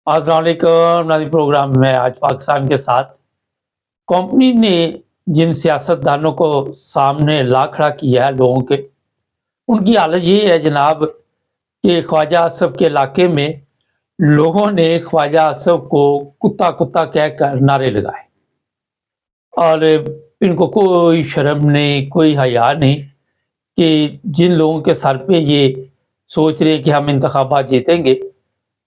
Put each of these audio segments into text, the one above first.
अस्सलाम वालेकुम नाज़रीन। प्रोग्राम में आज पाकिस्तान के साथ कंपनी ने जिन सियासतदानों को सामने ला खड़ा किया है लोगों के, उनकी हालत ये है जनाब कि ख्वाजा आसफ के इलाके में लोगों ने ख्वाजा आसफ को कुत्ता कुत्ता कहकर नारे लगाए और इनको कोई शर्म नहीं, कोई हया नहीं कि जिन लोगों के सर पे ये सोच रहे हैं कि हम इंतखाबात जीतेंगे,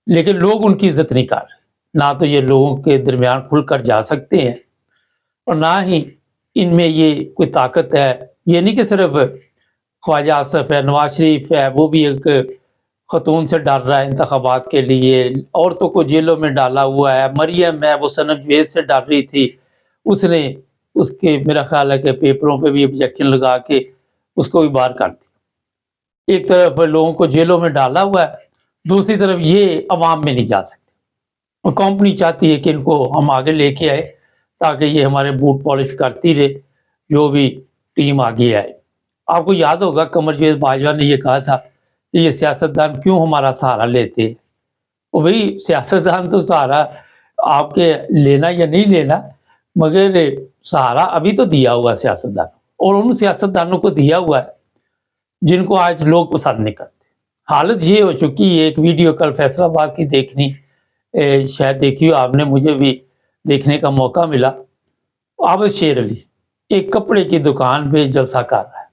लेकिन लोग उनकी इज्जत नहीं कर रहे। ना तो ये लोगों के दरमियान खुलकर जा सकते हैं और ना ही इनमें ये कोई ताकत है। ये नहीं कि सिर्फ ख्वाजा आसफ है, नवाज शरीफ है, वो भी एक खतून से डर रहा है इंतखाबात के लिए, औरतों को जेलों में डाला हुआ है। मरियम है, वो सनम जवेद से डर रही थी, उसने उसके मेरा ख्याल है कि पेपरों पे भी ऑब्जेक्शन लगा के उसको भी बाहर कर दिया। एक तरफ लोगों को जेलों में डाला हुआ है, दूसरी तरफ ये अवाम में नहीं जा सकते और कंपनी चाहती है कि इनको हम आगे लेके आए ताकि ये हमारे बूट पॉलिश करती रहे, जो भी टीम आगे आए। आपको याद होगा कमर जेद बाजवा ने ये कहा था कि ये सियासतदान क्यों हमारा सहारा लेते हैं। और भाई सियासतदान तो सहारा आपके लेना या नहीं लेना, मगर सहारा अभी तो दिया हुआ है सियासतदान, और उन सियासतदानों को दिया हुआ है जिनको आज लोग पसंद नहीं करते। हालत ये हो चुकी है, एक वीडियो कल फैसलाबाद की देखनी शायद देखी हो आपने, मुझे भी देखने का मौका मिला। आबद शेर अली एक कपड़े की दुकान पे जलसा कर रहा है,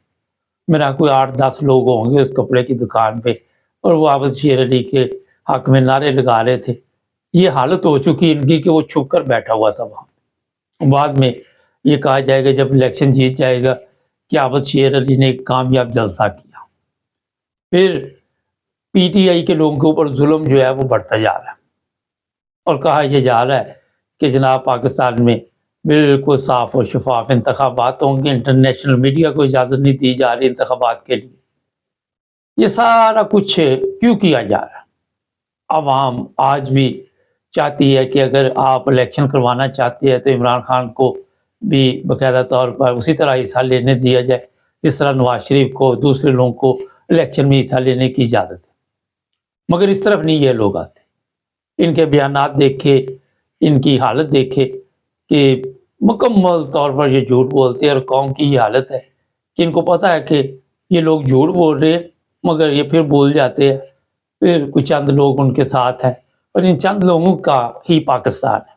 मेरा कोई 8-10 लोग होंगे उस कपड़े की दुकान पे, और वो आबद शेर अली के हक में नारे लगा रहे थे। ये हालत हो चुकी इनकी कि वो छुप कर बैठा हुआ था वहाँ। बाद में ये कहा जाएगा जब इलेक्शन जीत जाएगा कि आबद शेर अली ने एक कामयाब जलसा किया। फिर पीटीआई के लोगों के ऊपर जुल्म जो है वो बढ़ता जा रहा है और कहा यह जा रहा है कि जनाब पाकिस्तान में बिल्कुल साफ और शफाफ इंतखाबात होंगे, इंटरनेशनल मीडिया को इजाज़त नहीं दी जा रही इंतखाबात के लिए। ये सारा कुछ क्यों किया जा रहा है? अवाम आज भी चाहती है कि अगर आप इलेक्शन करवाना चाहते हैं तो इमरान खान को भी बाकायदा तौर पर उसी तरह हिस्सा लेने दिया जाए जिस तरह नवाज शरीफ को, दूसरे लोगों को इलेक्शन में हिस्सा लेने की इजाज़त है। मगर इस तरफ नहीं ये लोग आते। इनके बयानात देखे, इनकी हालत देखे कि मुकम्मल तौर पर ये झूठ बोलते हैं और कौम की ये हालत है कि इनको पता है कि ये लोग झूठ बोल रहे हैं, मगर ये फिर भूल जाते हैं। फिर कुछ चंद लोग उनके साथ हैं और इन चंद लोगों का ही पाकिस्तान है।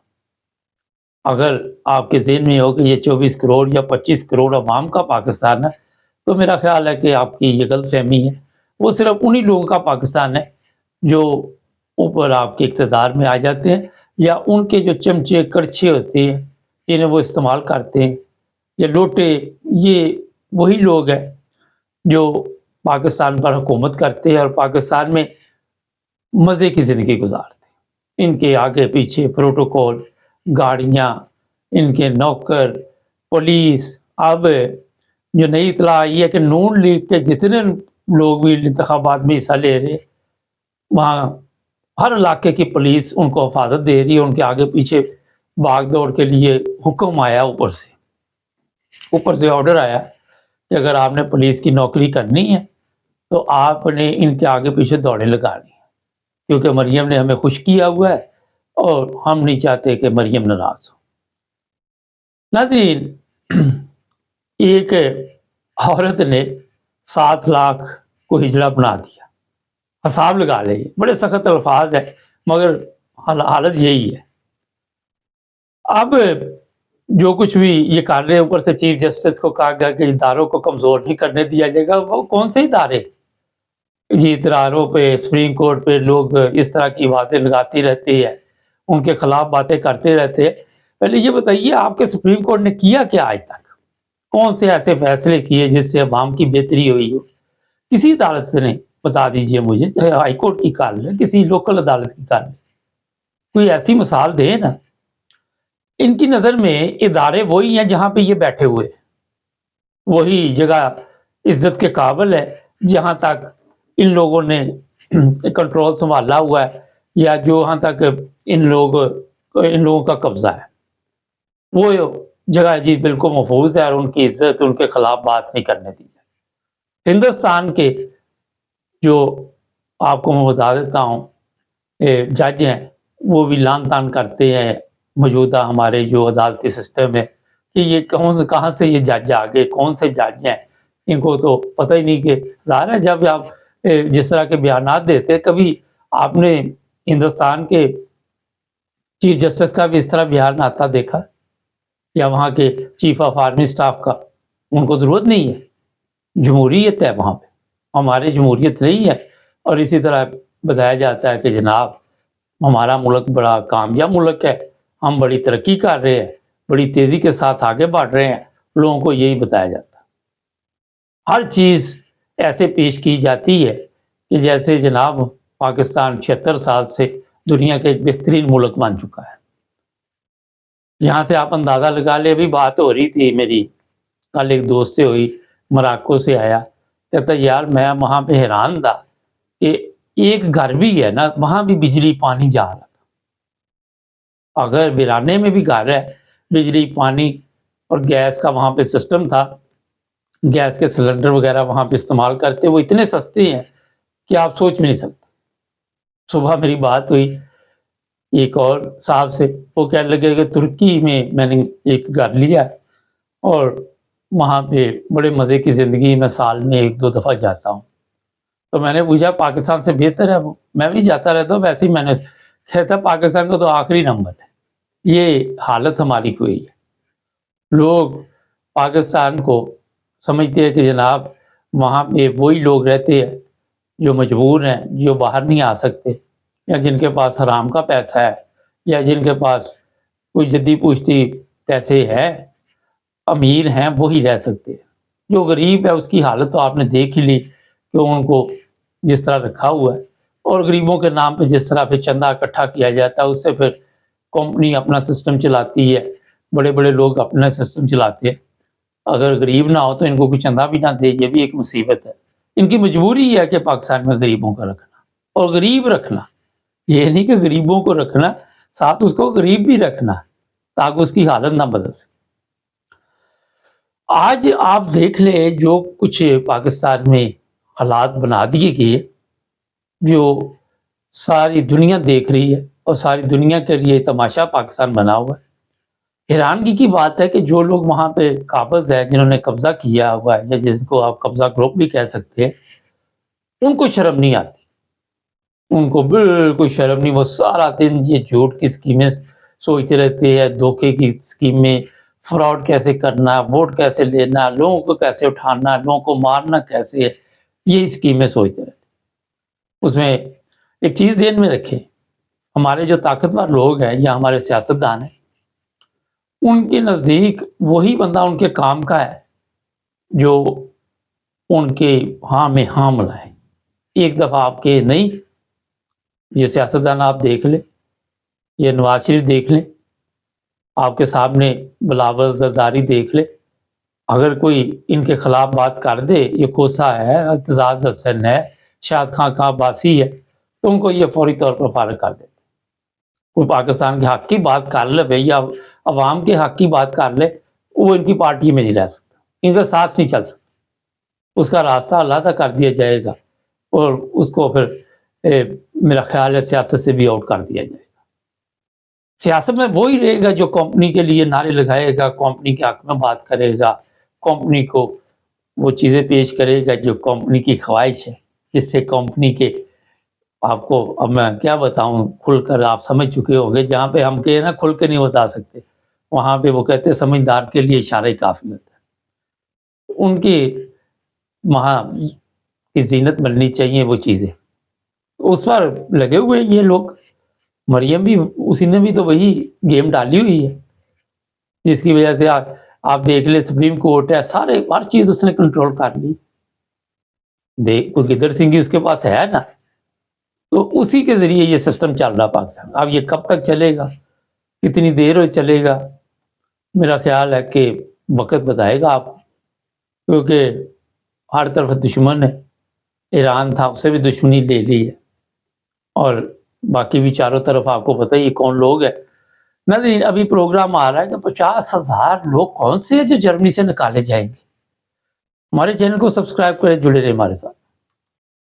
अगर आपके ज़हन में हो कि ये 24 करोड़ या 25 करोड़ अवाम का पाकिस्तान है, तो मेरा ख्याल है कि आपकी ये गलतफ़हमी है। वो सिर्फ़ उन्हीं लोगों का पाकिस्तान है जो ऊपर आपके इक़्तिदार में आ जाते हैं या उनके जो चमचे कड़छे होते हैं जिन्हें वो इस्तेमाल करते हैं या लोटे, ये वही लोग हैं जो पाकिस्तान पर हुकूमत करते हैं और पाकिस्तान में मज़े की ज़िंदगी गुजारते हैं। इनके आगे पीछे प्रोटोकॉल, गाड़ियाँ, इनके नौकर, पुलिस। अब जो नई इत्तला आई है कि नून लीग के जितने लोग भी इंतखाबात में हिस्सा ले रहे, वहाँ हर इलाके की पुलिस उनको हिफाजत दे रही है। उनके आगे पीछे भाग दौड़ के लिए हुक्म आया, ऊपर से ऑर्डर आया कि अगर आपने पुलिस की नौकरी करनी है तो आपने इनके आगे पीछे दौड़ें लगानी है, क्योंकि मरियम ने हमें खुश किया हुआ है और हम नहीं चाहते कि मरियम नाराज हो। नाज़रीन, एक औरत ने 7 लाख को हिजड़ा बना दिया। हिसाब लगा लें, बड़े सख्त अल्फाज है मगर हालत यही है। अब जो कुछ भी ये कर रहे हैं, ऊपर से चीफ जस्टिस को कहा गया कि इदारों को कमज़ोर नहीं करने दिया जाएगा। वो कौन से इदारे? जी, इदारों पे, सुप्रीम कोर्ट पे लोग इस तरह की बातें लगाती रहती है, उनके खिलाफ बातें करते रहते हैं। पहले ये बताइए आपके सुप्रीम कोर्ट ने किया क्या आज तक? कौन से ऐसे फैसले किए जिससे अवाम की बेहतरी हुई हो? किसी अदालत ने बता दीजिए मुझे, चाहे हाई कोर्ट की कर लें, किसी लोकल अदालत की कर लें, कोई ऐसी मिसाल दें ना। इनकी नज़र में इदारे वही हैं जहाँ पे ये बैठे हुए, वही जगह इज्जत के काबिल है जहाँ तक इन लोगों ने कंट्रोल संभाला हुआ है या जो यहाँ तक इन लोगों का कब्जा है, वो जगह जी बिल्कुल महफूज है और उनकी इज्जत, उनके खिलाफ बात नहीं करने दी जाए। हिंदुस्तान के जो आपको मैं बता देता हूँ जज हैं, وہ بھی لان تان کرتے ہیں موجودہ ہمارے جو عدالتی سسٹم ہے کہ یہ کہاں سے یہ جج آ گئے، کون سے جج ہیں، ان کو تو پتہ ہی نہیں کہ ظاہر ہے جب آپ جس طرح کے بیانات دیتے، کبھی آپ نے ہندوستان کے چیف جسٹس کا بھی اس طرح بیان آتا دیکھا، یا وہاں کے چیف آف آرمی اسٹاف کا؟ ان کو ضرورت نہیں ہے، جمہوریت ہے وہاں پہ، ہمارے جمہوریت نہیں ہے۔ اور اسی طرح بتایا جاتا ہے کہ جناب ہمارا ملک بڑا کامیاب ملک ہے، ہم بڑی ترقی کر رہے ہیں، بڑی تیزی کے ساتھ آگے بڑھ رہے ہیں، لوگوں کو یہی بتایا جاتا ہے۔ ہر چیز ایسے پیش کی جاتی ہے کہ جیسے جناب پاکستان 76 سال سے دنیا کا ایک بہترین ملک بن چکا ہے۔ یہاں سے آپ اندازہ لگا لیں، ابھی بات ہو رہی تھی میری کل ایک دوست سے ہوئی، مراکو سے آیا، کہتا یار میں وہاں پہ حیران تھا کہ ایک گھر بھی ہے نا، وہاں بھی بجلی پانی جا رہا تھا۔ اگر ویرانے میں بھی گھر ہے، بجلی پانی اور گیس کا وہاں پہ سسٹم تھا، گیس کے سلنڈر وغیرہ وہاں پہ استعمال کرتے، وہ اتنے سستے ہیں کہ آپ سوچ بھی نہیں سکتے۔ صبح میری بات ہوئی ایک اور صاحب سے، وہ کہنے لگے کہ ترکی میں نے ایک گھر لیا اور وہاں پہ بڑے مزے کی زندگی، میں سال میں 1-2 دفعہ جاتا ہوں۔ تو میں نے پوچھا پاکستان سے بہتر ہے وہ؟ میں بھی جاتا رہتا ہوں، ویسے ہی میں نے کہتا پاکستان کا تو آخری نمبر ہے۔ یہ حالت ہماری کوئی ہے، لوگ پاکستان کو سمجھتے ہیں کہ جناب وہاں پہ وہی لوگ رہتے ہیں جو مجبور ہیں، جو باہر نہیں آ سکتے، یا جن کے پاس حرام کا پیسہ ہے، یا جن کے پاس کوئی جدی پوچھتی پیسے ہے، امیر ہیں، وہی رہ سکتے ہیں۔ جو غریب ہے اس کی حالت تو آپ نے دیکھ ہی لی کہ ان کو جس طرح رکھا ہوا ہے، اور غریبوں کے نام پہ جس طرح پھر چندہ اکٹھا کیا جاتا ہے، اس سے پھر کمپنی اپنا سسٹم چلاتی ہے، بڑے بڑے لوگ اپنا سسٹم چلاتے ہیں۔ اگر غریب نہ ہو تو ان کو کوئی چندہ بھی نہ دے، یہ بھی ایک مصیبت ہے۔ ان کی مجبوری ہے کہ پاکستان میں غریبوں کا رکھنا، اور غریب رکھنا، یہ نہیں کہ غریبوں کو رکھنا، ساتھ اس کو غریب بھی رکھنا تاکہ اس کی حالت نہ بدل سکے۔ آج آپ دیکھ لیں جو کچھ پاکستان میں حالات بنا دیے گئے، جو ساری دنیا دیکھ رہی ہے اور ساری دنیا کے لیے تماشا پاکستان بنا ہوا ہے۔ حیرانگی کی بات ہے کہ جو لوگ وہاں پہ قابض ہیں، جنہوں نے قبضہ کیا ہوا ہے، یا جس کو آپ قبضہ گروپ بھی کہہ سکتے ہیں، ان کو شرم نہیں آتی، ان کو بالکل شرم نہیں۔ وہ سارا دن یہ جھوٹ کی اسکیمیں سوچتے رہتے ہیں، دھوکے کی اسکیمیں، فراڈ کیسے کرنا، ووٹ کیسے لینا، لوگوں کو کیسے اٹھانا، لوگوں کو مارنا کیسے ہے، یہ اسکیمیں سوچتے رہتے۔ اس میں ایک چیز ذہن میں رکھیں، ہمارے جو طاقتور لوگ ہیں یا ہمارے سیاستدان ہیں، ان کے نزدیک وہی بندہ ان کے کام کا ہے جو ان کے ہاں میں ہاں ملائے۔ ایک دفعہ آپ کے نہیں، یہ سیاستدان آپ دیکھ لیں، یہ نواز شریف دیکھ لیں، آپ کے سامنے بلاول زرداری دیکھ لیں، اگر کوئی ان کے خلاف بات کر دے، یہ کوسا ہے، اعتزاز حسن ہے، شاد خان کا عباسی ہے، تو ان کو یہ فوری طور پر فارغ کر دیتے۔ کوئی پاکستان کے حق کی بات کر لے یا عوام کے حق کی بات کر لے، وہ ان کی پارٹی میں نہیں رہ سکتا، ان کا ساتھ نہیں چل سکتا، اس کا راستہ علیحدہ کر دیا جائے گا، اور اس کو پھر میرا خیال ہے سیاست سے بھی آؤٹ کر دیا جائے گا۔ سیاست میں وہی رہے گا جو کمپنی کے لیے نعرے لگائے گا، کمپنی کے حق میں بات کرے گا، کمپنی کو وہ چیزیں پیش کرے گا جو کمپنی کی خواہش ہے، جس سے کمپنی کے آپ کو اب میں کیا بتاؤں، کھل کر آپ سمجھ چکے ہوں گے، جہاں پہ ہم کہیں نا کھل کے نہیں بتا سکتے، وہاں پہ وہ کہتے ہیں سمجھدار کے لیے اشارہ ہی کافی ہوتا ہے۔ ان کی وہاں کی زینت بننی چاہیے وہ چیزیں، اس پر لگے ہوئے یہ لوگ۔ مریم بھی، اسی نے بھی تو وہی گیم ڈالی ہوئی ہے، جس کی وجہ سے آپ دیکھ لیں سپریم کورٹ ہے، سارے ہر چیز اس نے کنٹرول کر لی۔ دیکھ کوئی گدر سنگھی اس کے پاس ہے نا، تو اسی کے ذریعے یہ سسٹم چل رہا پاکستان۔ اب یہ کب تک چلے گا، کتنی دیر ہو چلے گا، میرا خیال ہے کہ وقت بتائے گا آپ، کیونکہ ہر طرف دشمن ہے۔ ایران تھا، اس سے بھی دشمنی لے لی ہے، اور باقی بھی چاروں طرف آپ کو پتہ ہی کون لوگ ہیں۔ نہیں، ابھی پروگرام آ رہا ہے کہ 50,000 لوگ کون سے ہیں جو جرمنی سے نکالے جائیں گے۔ ہمارے چینل کو سبسکرائب کریں، جڑے رہے ہمارے ساتھ۔